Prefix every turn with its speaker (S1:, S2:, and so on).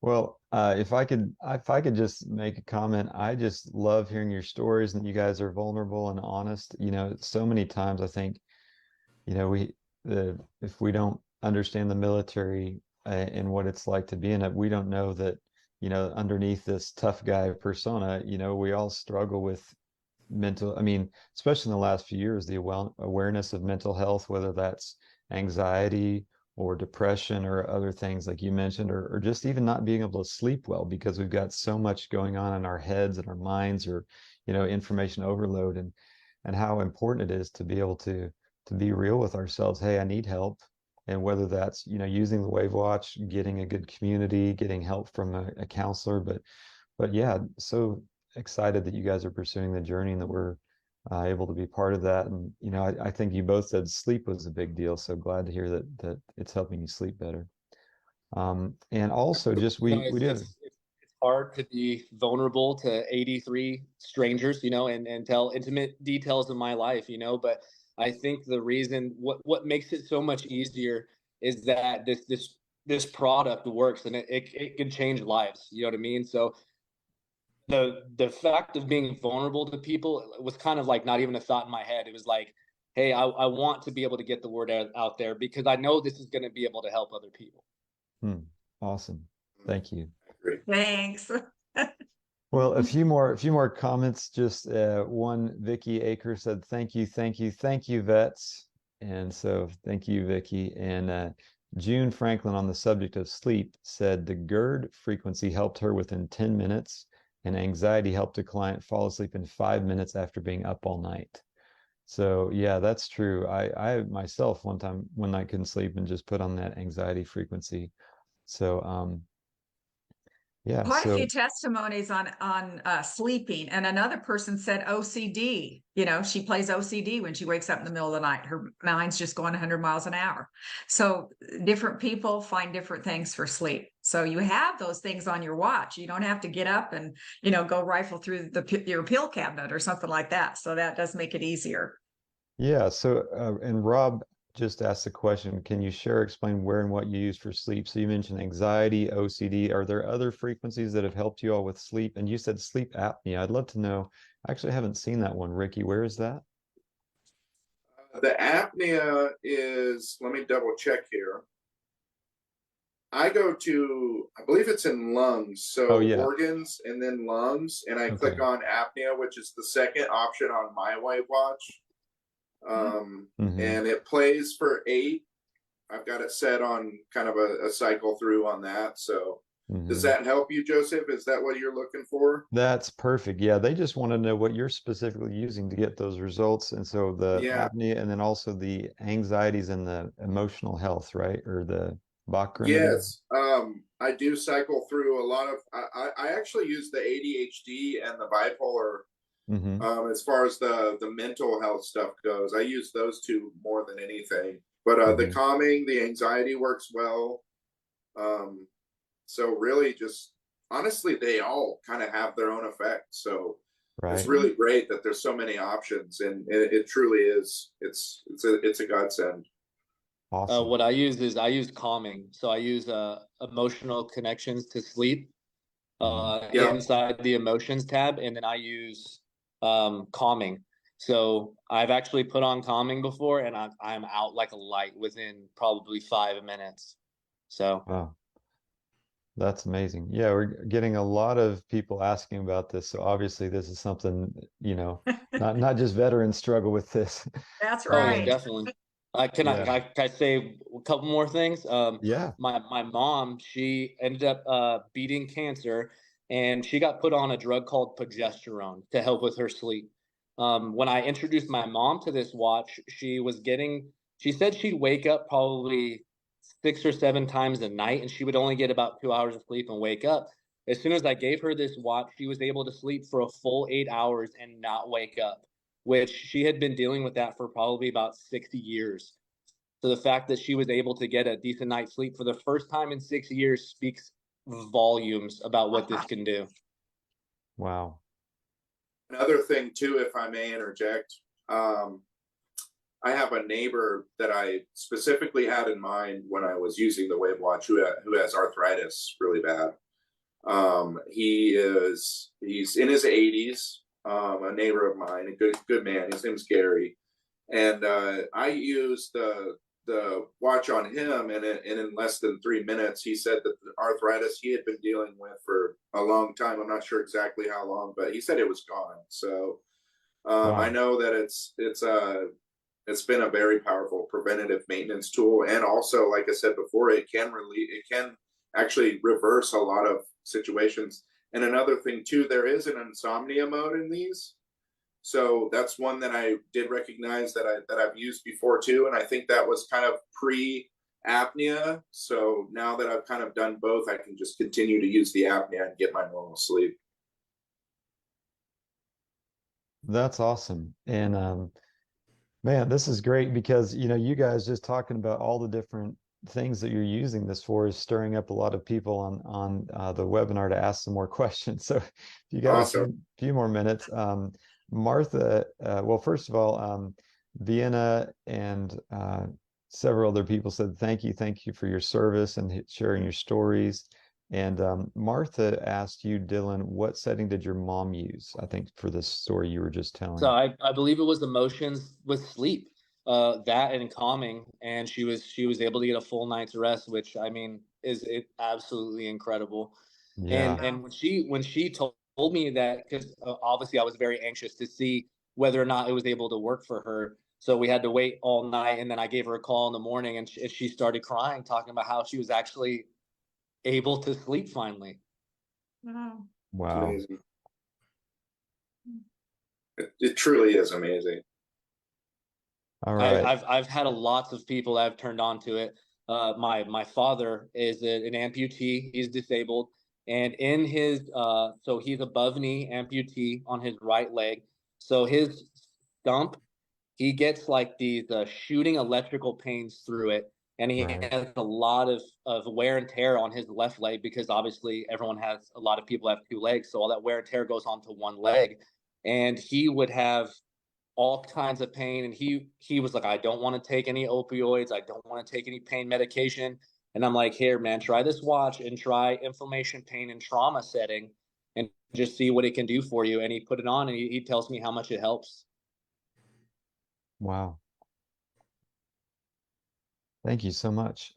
S1: Well, if I could just make a comment, I just love hearing your stories and that you guys are vulnerable and honest. So many times I think, if we don't understand the military and what it's like to be in it, we don't know that, underneath this tough guy persona, we all struggle with I mean, especially in the last few years, the awareness of mental health, whether that's anxiety or depression or other things like you mentioned, or just even not being able to sleep well because we've got so much going on in our heads and our minds, or, information overload, and how important it is to be able to be real with ourselves. Hey, I need help. And whether that's, using the WAVwatch, getting a good community, getting help from a counselor, but yeah, so excited that you guys are pursuing the journey and that we're able to be part of that. And I think you both said sleep was a big deal. So glad to hear that it's helping you sleep better. And also, just
S2: You know,
S1: we do have.
S2: it's hard to be vulnerable to 83 strangers, and tell intimate details of my life, but I think the reason what makes it so much easier is that this product works, and it can change lives. You know what I mean? So the fact of being vulnerable to people was kind of like not even a thought in my head. It was like, hey, I want to be able to get the word out there because I know this is going to be able to help other people.
S1: Hmm, awesome. Thank you.
S3: Great.
S4: Thanks.
S1: Well, a few more comments. Just one, Vicky Aker said, thank you, vets. And so thank you, Vicky. And June Franklin, on the subject of sleep, said the GERD frequency helped her within 10 minutes, and anxiety helped a client fall asleep in 5 minutes after being up all night. So yeah, that's true. I myself one night couldn't sleep and just put on that anxiety frequency. So yeah,
S4: Quite a
S1: so
S4: few testimonies on sleeping, and another person said OCD. She plays OCD when she wakes up in the middle of the night. Her mind's just going 100 miles an hour. So different people find different things for sleep. So you have those things on your watch. You don't have to get up and go rifle through your pill cabinet or something like that. So that does make it easier.
S1: yeah, so and Rob just asked the question, can you explain where and what you use for sleep? So you mentioned anxiety, OCD. Are there other frequencies that have helped you all with sleep? And you said sleep apnea. I'd love to know. I actually haven't seen that one. Ricky, where is that?
S3: The apnea is, let me double check here. I believe it's in lungs. So
S1: Oh yeah.
S3: organs and then lungs. And I click
S1: Okay.
S3: on apnea, which is the second option on my WAVwatch. And it plays for 8. I've got it set on kind of a cycle through on that. So does that help you, Joseph? Is that what you're looking for?
S1: That's perfect. Yeah, they just want to know what you're specifically using to get those results. And so the apnea, and then also the anxieties and the emotional health, right? Or the Bach remedy.
S3: Yes. I do cycle through a lot of, I actually use the ADHD and the bipolar. As far as the mental health stuff goes, I use those two more than anything. But the calming, the anxiety works well. So really, just honestly, they all kind of have their own effect. So it's really great that there's so many options, and it truly is. It's a godsend.
S1: Awesome.
S2: What I use is I use calming. So I use emotional connections to sleep inside the emotions tab, and then I use calming. So I've actually put on calming before, and I'm out like a light within probably 5 minutes. So
S1: wow, that's amazing. Yeah, we're getting a lot of people asking about this. So obviously this is something, not just veterans struggle with this.
S4: That's
S2: oh yeah,
S4: right.
S2: definitely. Can
S1: Yeah.
S2: I say a couple more things?
S1: Yeah.
S2: My mom, she ended up beating cancer, and she got put on a drug called progesterone to help with her sleep. When I introduced my mom to this watch, she said she'd wake up probably 6 or 7 times a night, and she would only get about 2 hours of sleep and wake up. As soon as I gave her this watch, she was able to sleep for a full 8 hours and not wake up, which she had been dealing with that for probably about 60 years. So the fact that she was able to get a decent night's sleep for the first time in 6 years speaks volumes about what this can do.
S1: Wow.
S3: Another thing too, if I may interject, I have a neighbor that I specifically had in mind when I was using the WAVwatch who has arthritis really bad. He's in his 80s, a neighbor of mine, a good man. His name's Gary, and I used the watch on him, and in less than 3 minutes, he said that the arthritis he had been dealing with for a long time. I'm not sure exactly how long, but he said it was gone. So
S1: Wow.
S3: I know that it's been a very powerful preventative maintenance tool, and also, like I said before, it can actually reverse a lot of situations. And another thing too, there is an insomnia mode in these, so that's one that I did recognize that I've used before too, and I think that was kind of pre apnea. So now that I've kind of done both, I can just continue to use the apnea and get my normal sleep.
S1: That's awesome. And man, this is great because, you know, you guys just talking about all the different things that you're using this for is stirring up a lot of people on the webinar to ask some more questions. So if you got a
S3: Awesome.
S1: few more minutes, Martha, well, first of all, Vienna and several other people said thank you for your service and sharing your stories. And Martha asked you, Dylan, what setting did your mom use? I think for this story you were just telling.
S2: So I believe it was emotions with sleep, that and calming, and she was able to get a full night's rest, which I mean is it absolutely incredible.
S1: Yeah.
S2: And when she told me that, because obviously I was very anxious to see whether or not it was able to work for her. So we had to wait all night, and then I gave her a call in the morning, and she started crying, talking about how she was actually able to sleep finally.
S4: Wow.
S3: It's
S1: Wow.
S3: amazing. It truly is amazing.
S1: All right.
S2: I've had a lots of people that have turned on to it. My father is an amputee. He's disabled, and in his so he's above knee amputee on his right leg. So his stump, he gets like these shooting electrical pains through it, and he
S1: Right.
S2: has a lot of wear and tear on his left leg, because obviously everyone has, a lot of people have two legs, so all that wear and tear goes onto one leg, and he would have all kinds of pain, and he was like, I don't want to take any opioids, I don't want to take any pain medication. And I'm like, here man, try this watch and try inflammation, pain, and trauma setting, and just see what it can do for you. And he put it on, and he tells me how much it helps.
S1: Wow. Thank you so much.